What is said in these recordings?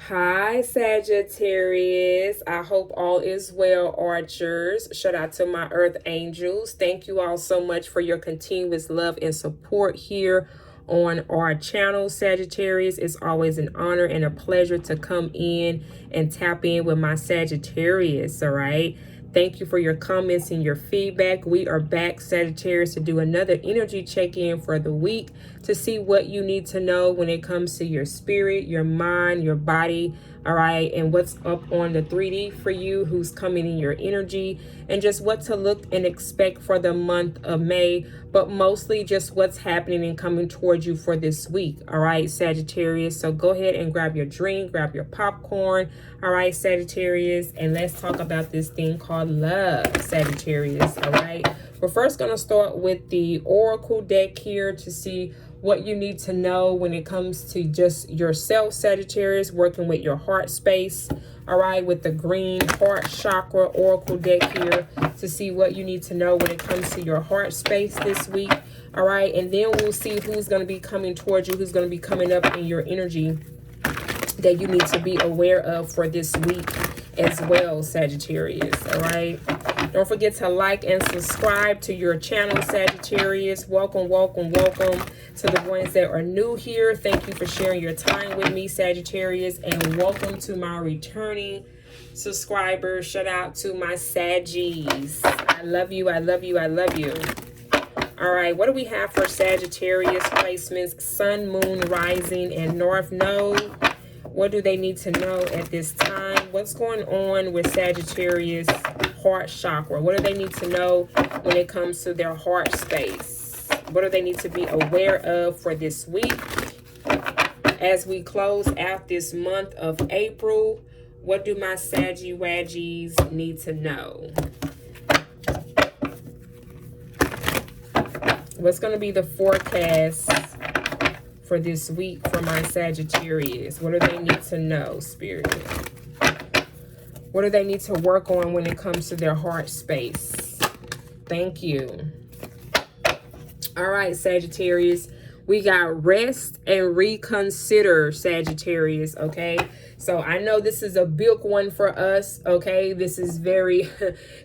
Hi, Sagittarius. I hope all is well, Archers. Shout out to my Earth Angels. Thank you all so much for your continuous love and support here on our channel, Sagittarius. It's always an honor and a pleasure to come in and tap in with my Sagittarius, all right? Thank you for your comments and your feedback. We are back, Sagittarius, to do another energy check-in for the week to see what you need to know when it comes to your spirit, your mind, your body, all right, and what's up on the 3D for you, who's coming in your energy, and just what to look and expect for the month of May, but mostly just what's happening and coming towards you for this week, all right, Sagittarius. So go ahead and grab your drink, grab your popcorn, all right, Sagittarius, and let's talk about this thing called love, Sagittarius, all right? We're first going to start with the Oracle deck here to see what you need to know when it comes to just yourself, Sagittarius, working with your heart space, all right, with the green heart chakra Oracle deck here to see what you need to know when it comes to your heart space this week, all right? And then we'll see who's going to be coming towards you, who's going to be coming up in your energy that you need to be aware of for this week as well, Sagittarius, all right? Don't forget to like and subscribe to your channel, Sagittarius. Welcome, welcome, welcome to the ones that are new here. Thank you for sharing your time with me, Sagittarius, and welcome to my returning subscribers. Shout out to my Saggies. I love you, I love you, I love you. All right, what do we have for Sagittarius placements? Sun, Moon, Rising, and North Node. What do they need to know at this time? What's going on with Sagittarius heart chakra? What do they need to know when it comes to their heart space? What do they need to be aware of for this week? As we close out this month of April, what do my Saggy Waggies need to know? What's going to be the forecast for this week for my Sagittarius? What do they need to know, Spirit? What do they need to work on when it comes to their heart space? Thank you. All right, Sagittarius. We got rest and reconsider, Sagittarius, okay? So I know this is a big one for us, okay? This is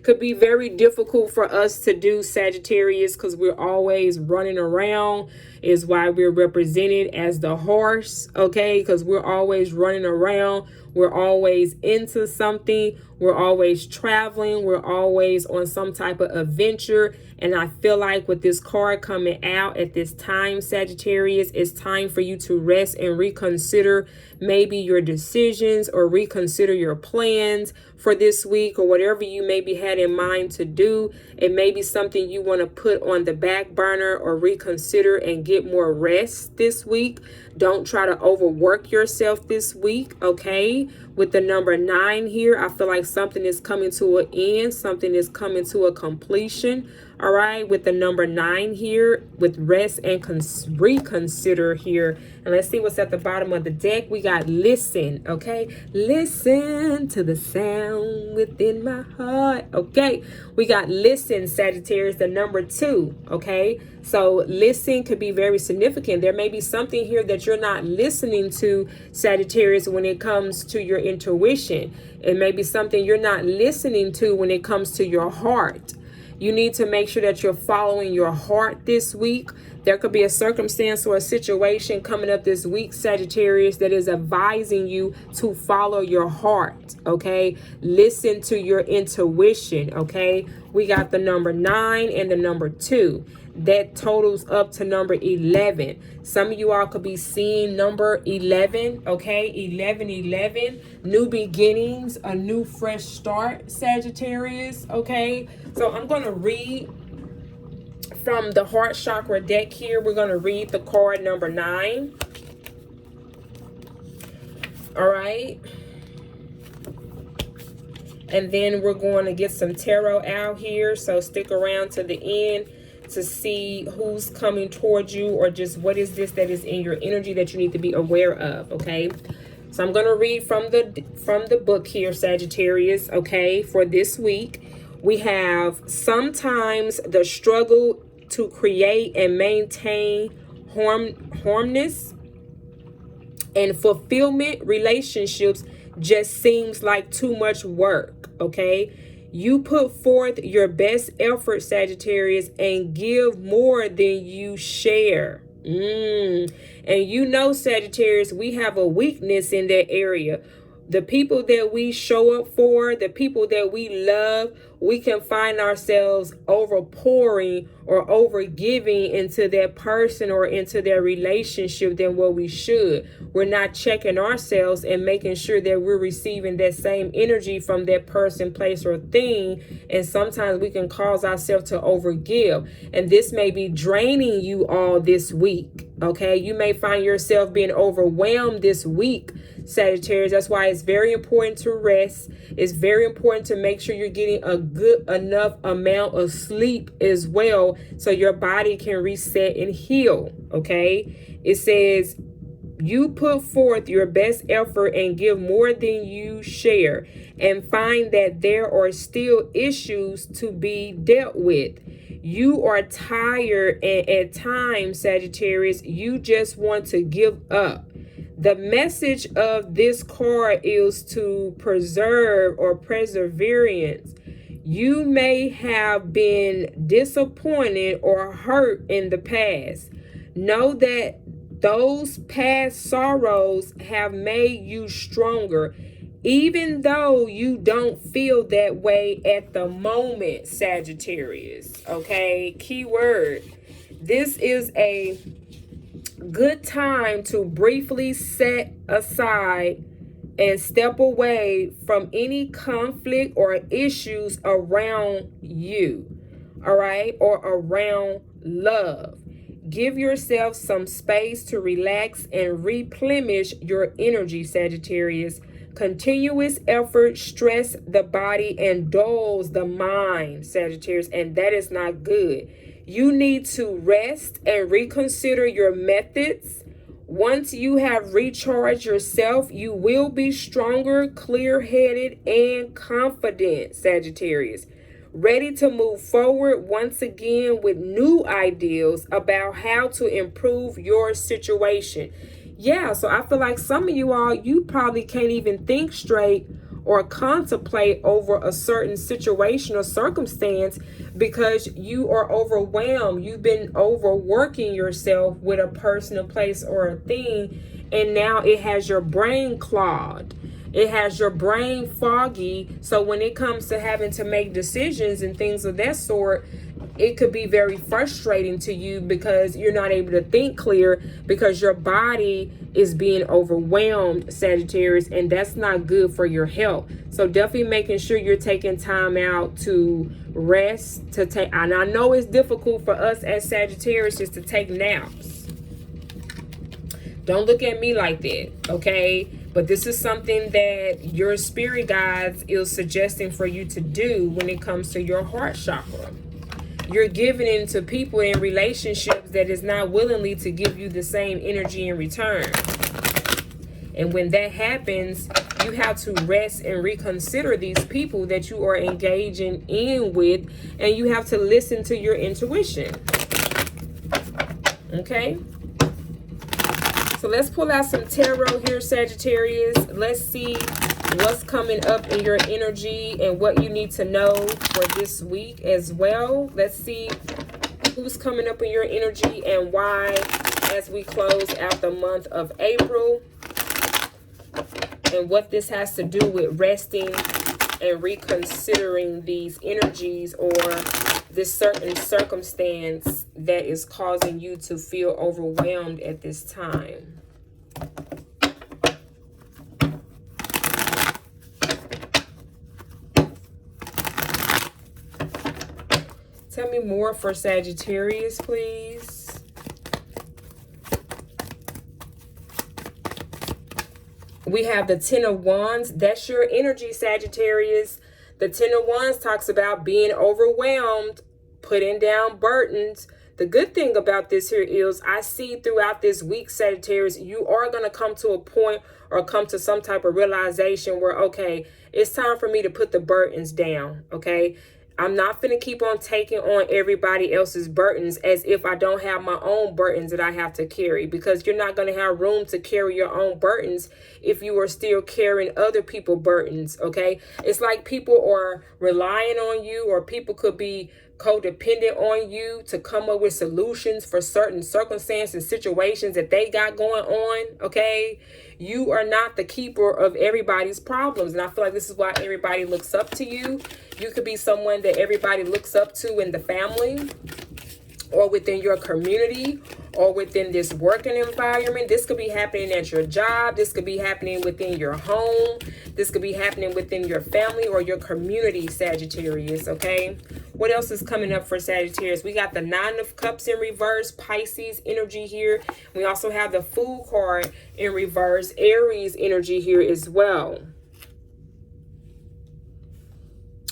could be very difficult for us to do, Sagittarius, because we're always running around, is why we're represented as the horse, okay? Because we're always running around. We're always into something. We're always traveling. We're always on some type of adventure. And I feel like with this card coming out at this time, Sagittarius, it's time for you to rest and reconsider maybe your decisions or reconsider your plans for this week or whatever you maybe had in mind to do. It may be something you want to put on the back burner or reconsider and get more rest this week. Don't try to overwork yourself this week, okay? With the number 9 here, I feel like something is coming to an end. Something is coming to a completion, all right? With the number 9 here, with rest and reconsider here. And let's see what's at the bottom of the deck. We got listen, okay? Listen to the sound within my heart, okay? We got listen, Sagittarius, the number 2, okay? So listen could be very significant. There may be something here that you're not listening to, Sagittarius, when it comes to your intuition. It may be something you're not listening to when it comes to your heart. You need to make sure that you're following your heart this week. There could be a circumstance or a situation coming up this week, Sagittarius, that is advising you to follow your heart, okay? Listen to your intuition, okay? We got the number 9 and the number 2. That totals up to number 11. Some of you all could be seeing number 11, okay? 11. New beginnings, a new fresh start, Sagittarius, okay? So I'm going to read from the heart chakra deck here. We're going to read the card number 9. All right. And then we're going to get some tarot out here. So stick around to the end to see who's coming towards you or just what is this that is in your energy that you need to be aware of, okay? So I'm going to read from the book here, Sagittarius, okay, for this week. We have sometimes the struggle to create and maintain harmonious And fulfillment relationships just seems like too much work, okay? You put forth your best effort, Sagittarius, and give more than you share. And you know, Sagittarius, we have a weakness in that area. The people that we show up for, the people that we love, we can find ourselves overpouring or over giving into that person or into their relationship than what we should. We're not checking ourselves and making sure that we're receiving that same energy from that person, place, or thing. And sometimes we can cause ourselves to overgive. And this may be draining you all this week. Okay, you may find yourself being overwhelmed this week, Sagittarius. That's why it's very important to rest. It's very important to make sure you're getting a good enough amount of sleep as well, so your body can reset and heal. Okay, it says you put forth your best effort and give more than you share, and find that there are still issues to be dealt with. You are tired, and at times, Sagittarius, you just want to give up. The message of this card is to preserve or perseverance. You may have been disappointed or hurt in the past. Know that those past sorrows have made you stronger, even though you don't feel that way at the moment, Sagittarius. Okay, keyword. This is a good time to briefly set aside and step away from any conflict or issues around you, all right, or around love. Give yourself some space to relax and replenish your energy, Sagittarius. Continuous effort stress the body and dulls the mind, Sagittarius, and that is not good. You need to rest and reconsider your methods. Once you have recharged yourself, you will be stronger, clear-headed, and confident, Sagittarius. Ready to move forward once again with new ideas about how to improve your situation. Yeah, so I feel like some of you all, you probably can't even think straight or contemplate over a certain situation or circumstance because you are overwhelmed. You've been overworking yourself with a person, a place, or a thing, and now it has your brain clogged. It has your brain foggy. So when it comes to having to make decisions and things of that sort, it could be very frustrating to you because you're not able to think clear because your body is being overwhelmed, Sagittarius, and that's not good for your health. So definitely making sure you're taking time out to rest, to take, and I know it's difficult for us as Sagittarius just to take naps. Don't look at me like that, okay? But this is something that your spirit guides is suggesting for you to do when it comes to your heart chakra. You're giving into people in relationships that is not willingly to give you the same energy in return. And when that happens, you have to rest and reconsider these people that you are engaging in with, and you have to listen to your intuition. Okay? So let's pull out some tarot here, Sagittarius. Let's see what's coming up in your energy and what you need to know for this week as well. Let's see who's coming up in your energy and why as we close out the month of April, and what this has to do with resting and reconsidering these energies or this certain circumstance that is causing you to feel overwhelmed at this time. Tell me more for Sagittarius, please. We have the Ten of Wands. That's your energy, Sagittarius. The Ten of Wands talks about being overwhelmed, putting down burdens. The good thing about this here is I see throughout this week, Sagittarius, you are going to come to a point or come to some type of realization where, okay, it's time for me to put the burdens down, okay? I'm not finna keep on taking on everybody else's burdens as if I don't have my own burdens that I have to carry, because you're not going to have room to carry your own burdens if you are still carrying other people's burdens, okay? It's like people are relying on you, or people could be codependent on you to come up with solutions for certain circumstances and situations that they got going on, okay? You are not the keeper of everybody's problems. And I feel like this is why everybody looks up to you. You could be someone that everybody looks up to in the family, or within your community, or within this working environment. This could be happening at your job. This could be happening within your home. This could be happening within your family or your community, Sagittarius, okay? What else is coming up for Sagittarius? We got the Nine of Cups in reverse, Pisces energy here. We also have the Fool card in reverse, Aries energy here as well.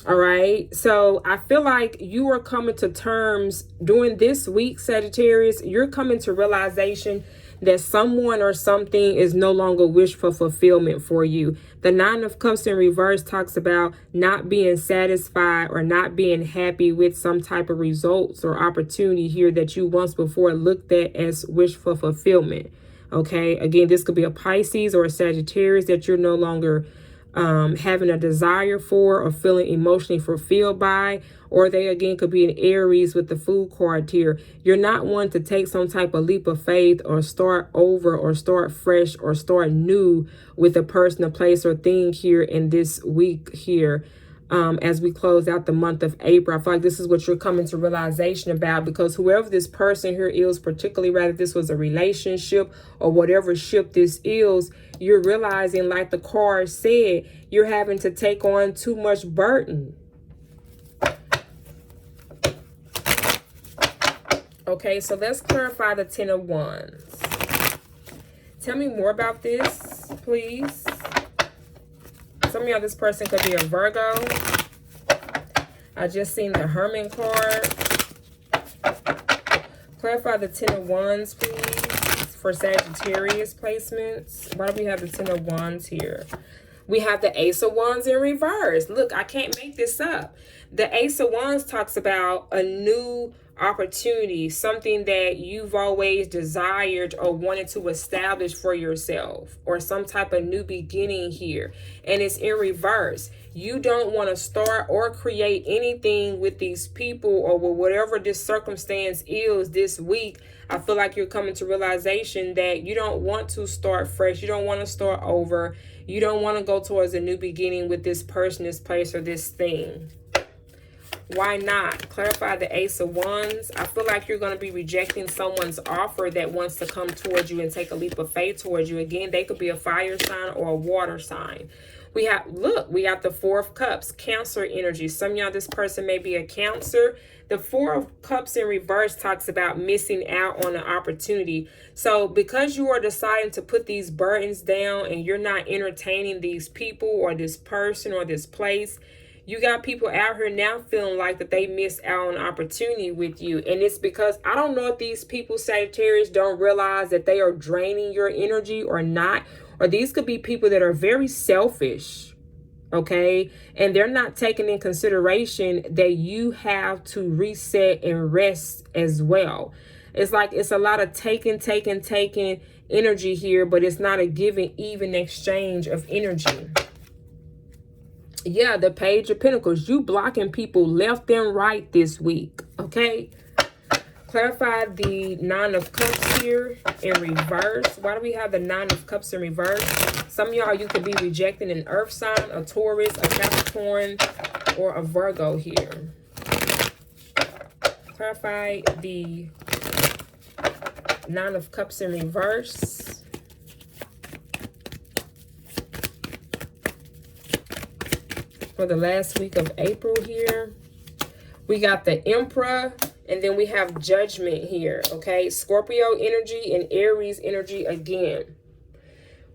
All right, so I feel like you are coming to terms during this week, Sagittarius. You're coming to realization that someone or something is no longer wish for fulfillment for you. The Nine of Cups in reverse talks about not being satisfied or not being happy with some type of results or opportunity here that you once before looked at as wish for fulfillment. Okay, again, this could be a Pisces or a Sagittarius that you're no longer having a desire for or feeling emotionally fulfilled by, or they again could be an Aries with the Fool card here. You're not one to take some type of leap of faith or start over or start fresh or start new with a person, a place, or thing here in this week here. As we close out the month of April, I feel like this is what you're coming to realization about, because whoever this person here is, particularly rather this was a relationship or whatever ship this is, you're realizing, like the card said, you're having to take on too much burden. Okay, so let's clarify the Ten of Wands. Tell me more about this, please. Some of y'all, this person could be a Virgo. I just seen the Hermit card. Clarify the Ten of Wands, please, for Sagittarius placements. Why do we have the Ten of Wands here? We have the Ace of Wands in reverse. Look, I can't make this up. The Ace of Wands talks about a new opportunity, something that you've always desired or wanted to establish for yourself, or some type of new beginning here. And it's in reverse. You don't want to start or create anything with these people or with whatever this circumstance is this week. I feel like you're coming to realization that you don't want to start fresh. You don't want to start over. You don't want to go towards a new beginning with this person, this place, or this thing. Why not? Clarify the Ace of Wands. I feel like you're going to be rejecting someone's offer that wants to come towards you and take a leap of faith towards you. Again, they could be a fire sign or a water sign. We have, look, we got the Four of Cups, Cancer energy. Some of y'all, this person may be a Cancer. The Four of Cups in reverse talks about missing out on an opportunity. So because you are deciding to put these burdens down and you're not entertaining these people or this person or this place, you got people out here now feeling like that they missed out on opportunity with you. And it's because, I don't know if these people, Sagittarius, don't realize that they are draining your energy or not. Or these could be people that are very selfish, okay? And they're not taking in consideration that you have to reset and rest as well. It's like it's a lot of taking energy here, but it's not a giving, even exchange of energy. Yeah, the Page of Pentacles. You blocking people left and right this week, okay? Clarify the Nine of Cups here in reverse. Why do we have the Nine of Cups in reverse? Some of y'all, you could be rejecting an Earth sign, a Taurus, a Capricorn, or a Virgo here. Clarify the Nine of Cups in reverse. For the last week of April here. We got the Emperor, and then we have Judgment here, okay? Scorpio energy and Aries energy again.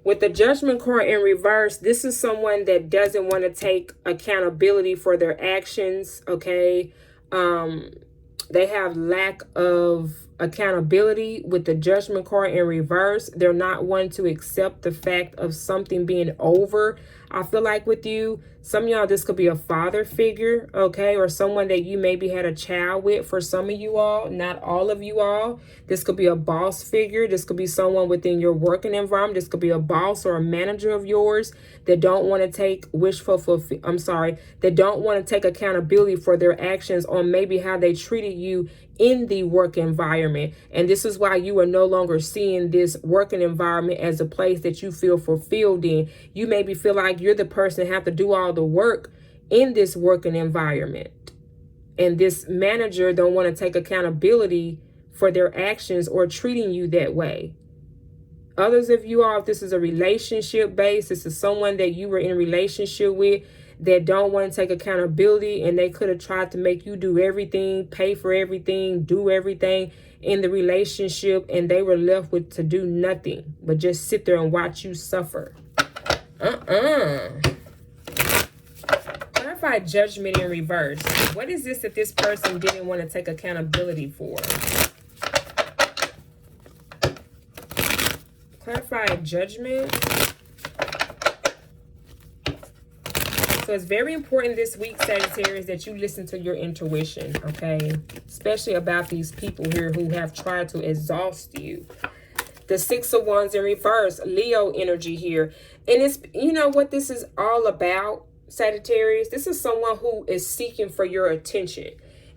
With the Judgment card in reverse, this is someone that doesn't want to take accountability for their actions, okay? They have lack of accountability with the Judgment card in reverse. They're not wanting to accept the fact of something being over. I feel like with you, some of y'all, this could be a father figure, okay, or someone that you maybe had a child with. For some of you all, not all of you all, this could be a boss figure. This could be someone within your working environment. This could be a boss or a manager of yours that don't want to take that don't want to take accountability for their actions on maybe how they treated you in the work environment. And this is why you are no longer seeing this working environment as a place that you feel fulfilled in. You maybe feel like you're the person that have to do all the work in this working environment. And this manager don't want to take accountability for their actions or treating you that way. Others of you all, if this is a relationship based, this is someone that you were in a relationship with that don't want to take accountability, and they could have tried to make you do everything, pay for everything, do everything in the relationship, and they were left with to do nothing but just sit there and watch you suffer. Clarify Judgment in reverse. What is this that this person didn't want to take accountability for? Clarify Judgment. So it's very important this week, Sagittarius, that you listen to your intuition, okay? Especially about these people here who have tried to exhaust you. The Six of Wands in reverse, Leo energy here. And it's, you know what this is all about, Sagittarius? This is someone who is seeking for your attention.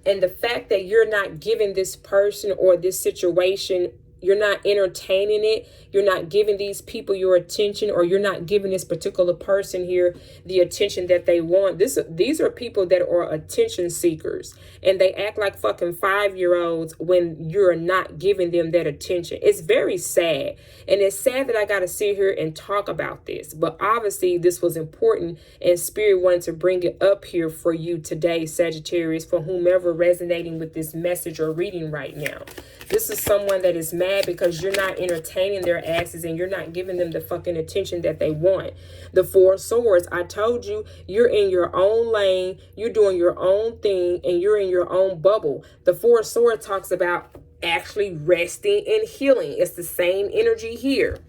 And the fact that you're not giving this person or this situation, you're not entertaining it, you're not giving these people your attention, or you're not giving this particular person here the attention that they want. These are people that are attention seekers, and they act like fucking 5-year-olds when you're not giving them that attention. It's very sad, and it's sad that I got to sit here and talk about this, but obviously this was important, and Spirit wanted to bring it up here for you today, Sagittarius, for whomever resonating with this message or reading right now. This is someone that is mad because you're not entertaining their asses and you're not giving them the fucking attention that they want. The Four of Swords, I told you, you're in your own lane, you're doing your own thing, and you're in your own bubble. The Four of Swords talks about actually resting and healing. It's the same energy here.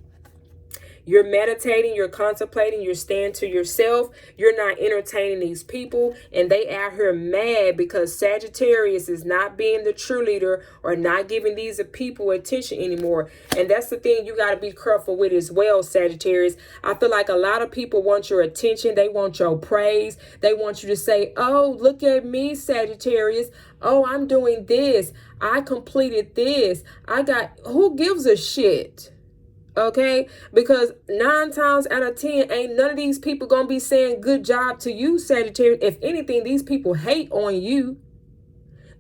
You're meditating, you're contemplating, you're staying to yourself. You're not entertaining these people, and they out here mad because Sagittarius is not being the true leader or not giving these people attention anymore. And that's the thing you got to be careful with as well, Sagittarius. I feel like a lot of people want your attention. They want your praise. They want you to say, oh, look at me, Sagittarius. Oh, I'm doing this. I completed this. Who gives a shit? Okay, because 9 times out of 10, ain't none of these people gonna be saying good job to you, Sagittarius. If anything, these people hate on you.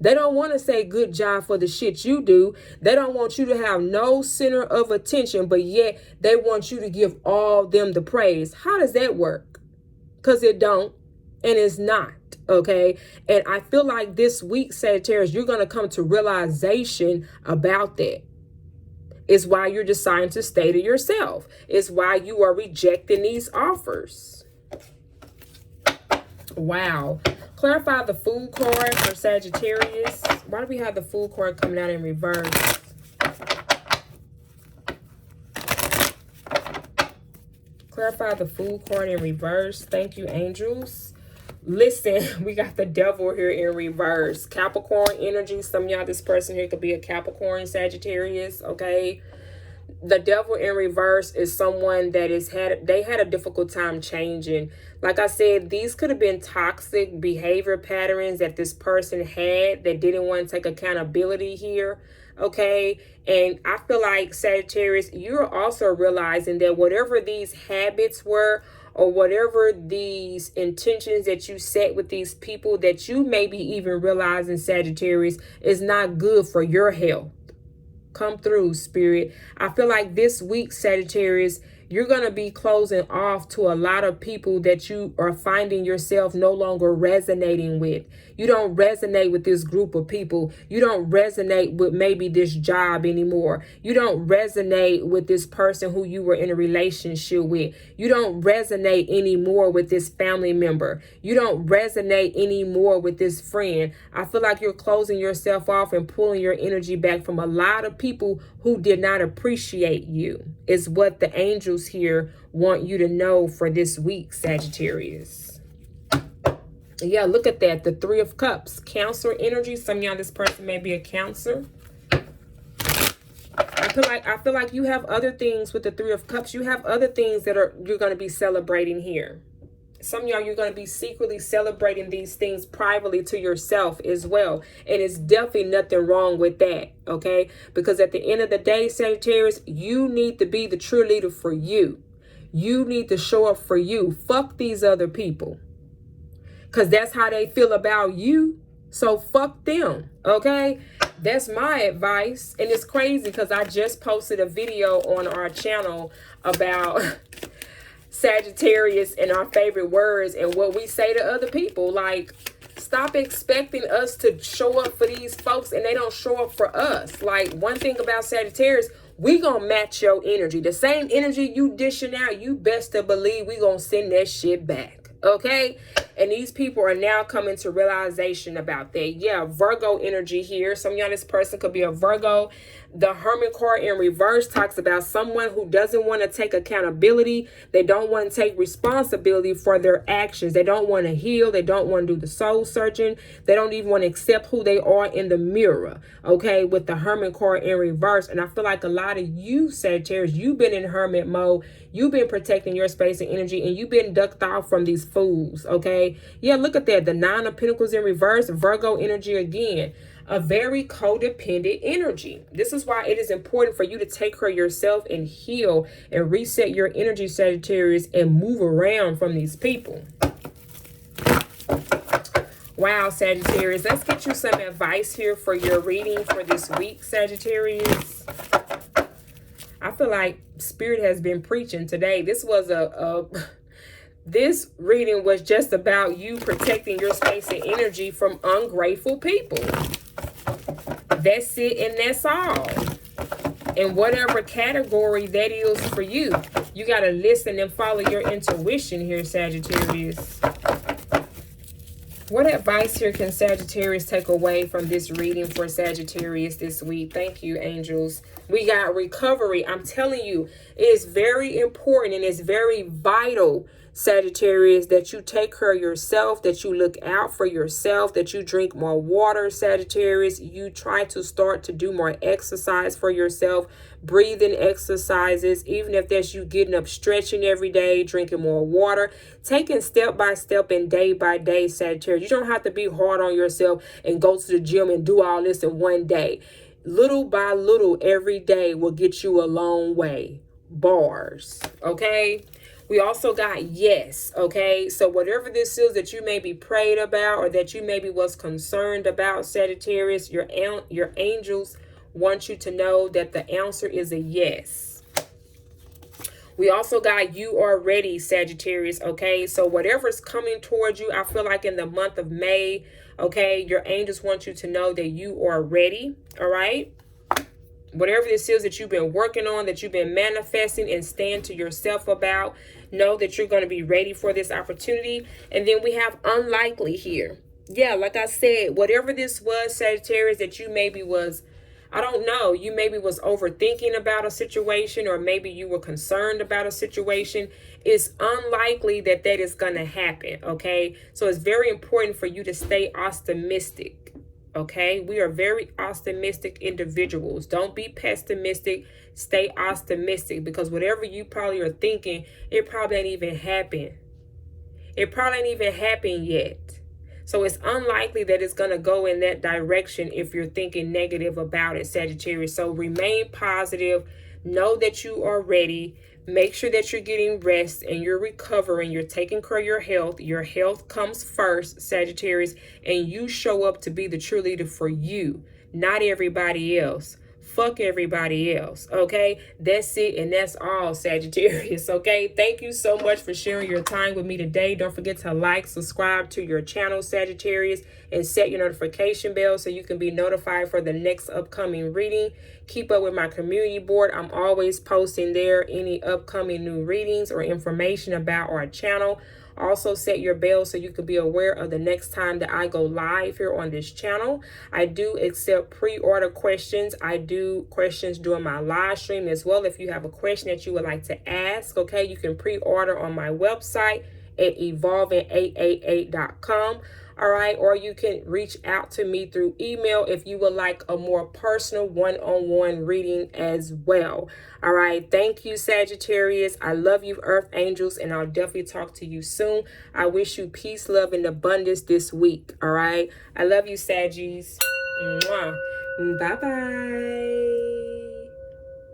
They don't want to say good job for the shit you do. They don't want you to have no center of attention, but yet they want you to give all them the praise. How does that work? Because it don't, and it's not. Okay, and I feel like this week, Sagittarius, you're gonna come to realization about that. It's why you're deciding to stay to yourself. It's why you are rejecting these offers. Wow. Clarify the Fool card for Sagittarius. Why do we have the Fool card coming out in reverse? Clarify the Fool card in reverse. Thank you, angels. Listen, we got the Devil here in reverse. Capricorn energy. Some of y'all, this person here could be a Capricorn, Sagittarius, okay? The Devil in reverse is someone that they had a difficult time changing. Like I said, these could have been toxic behavior patterns that this person had that didn't want to take accountability here, okay? And I feel like, Sagittarius, you're also realizing that whatever these habits were, or whatever these intentions that you set with these people, that you maybe even realizing, Sagittarius, is not good for your health. Come through, Spirit. I feel like this week, Sagittarius, You're going to be closing off to a lot of people that you are finding yourself no longer resonating with. You don't resonate with this group of people. You don't resonate with maybe this job anymore. You don't resonate with this person who you were in a relationship with. You don't resonate anymore with this family member. You don't resonate anymore with this friend. I feel like you're closing yourself off and pulling your energy back from a lot of people who did not appreciate you, is what the angels here want you to know for this week, Sagittarius. Yeah, look at that. The Three of Cups, Cancer energy. Some of y'all, this person may be a Cancer. I feel like you have other things with the Three of Cups. You have other things that you're going to be celebrating here. Some of y'all, you're going to be secretly celebrating these things privately to yourself as well. And it's definitely nothing wrong with that, okay? Because at the end of the day, Sagittarius, you need to be the true leader for you. You need to show up for you. Fuck these other people. Because that's how they feel about you. So fuck them, okay? That's my advice. And it's crazy because I just posted a video on our channel about Sagittarius and our favorite words and what we say to other people. Like, stop expecting us to show up for these folks and they don't show up for us. Like, one thing about Sagittarius, we gonna match your energy. The same energy you dishing out, you best to believe we gonna send that shit back, okay? And these people are now coming to realization about that. Yeah, Virgo energy here. Some of y'all, this person could be a Virgo. The Hermit card in reverse talks about someone who doesn't want to take accountability. They don't want to take responsibility for their actions. They don't want to heal. They don't want to do the soul searching. They don't even want to accept who they are in the mirror, okay, with the Hermit card in reverse. And I feel like a lot of you, Sagittarius, you've been in hermit mode. You've been protecting your space and energy, and you've been ducked off from these fools, okay? Yeah, look at that. The Nine of Pentacles in reverse, Virgo energy again. A very codependent energy. This is why it is important for you to take care of yourself and heal and reset your energy, Sagittarius, and move around from these people. Wow, Sagittarius. Let's get you some advice here for your reading for this week, Sagittarius. I feel like Spirit has been preaching today. This was this reading was just about you protecting your space and energy from ungrateful people. That's it, and that's all. In whatever category that is for you, you got to listen and follow your intuition here, Sagittarius. What advice here can Sagittarius take away from this reading for Sagittarius this week? Thank you, angels. We got recovery. I'm telling you, it is very important and it's very vital, Sagittarius, that you take care of yourself, that you look out for yourself, that you drink more water, Sagittarius. You try to start to do more exercise for yourself, breathing exercises, even if that's you getting up, stretching every day, drinking more water, taking step by step and day by day, Sagittarius. You don't have to be hard on yourself and go to the gym and do all this in one day. Little by little every day will get you a long way. Bars, okay? We also got yes, okay? So whatever this is that you may be prayed about or that you maybe was concerned about, Sagittarius, your angels want you to know that the answer is a yes. We also got you are ready, Sagittarius, okay? So whatever's coming towards you, I feel like in the month of May, okay, your angels want you to know that you are ready, all right? Whatever this is that you've been working on, that you've been manifesting and stand to yourself about, know that you're going to be ready for this opportunity. And then we have unlikely here. Yeah, like I said, whatever this was, Sagittarius, that you maybe was, I don't know, you maybe was overthinking about a situation, or maybe you were concerned about a situation. It's unlikely that that is going to happen, okay? So it's very important for you to stay optimistic. Okay, we are very optimistic individuals. Don't be pessimistic. Stay optimistic, because whatever you probably are thinking, it probably ain't even happened. It probably ain't even happened yet. So it's unlikely that it's going to go in that direction if you're thinking negative about it, Sagittarius. So remain positive. Know that you are ready. Make sure that you're getting rest and you're recovering. You're taking care of your health. Your health comes first, Sagittarius, and you show up to be the true leader for you, not everybody else. Fuck everybody else, okay? That's it, and that's all, Sagittarius, okay? Thank you so much for sharing your time with me today. Don't forget to like, subscribe to your channel, Sagittarius, and set your notification bell so you can be notified for the next upcoming reading. Keep up with my community board. I'm always posting there any upcoming new readings or information about our channel. Also, set your bell so you can be aware of the next time that I go live here on this channel. I do accept pre-order questions. I do questions during my live stream as well. If you have a question that you would like to ask, okay, you can pre-order on my website at evolving888.com. All right, or you can reach out to me through email if you would like a more personal one-on-one reading as well. All right, thank you, Sagittarius. I love you, Earth Angels, and I'll definitely talk to you soon. I wish you peace, love, and abundance this week. All right, I love you, Saggies. Mwah. Bye-bye.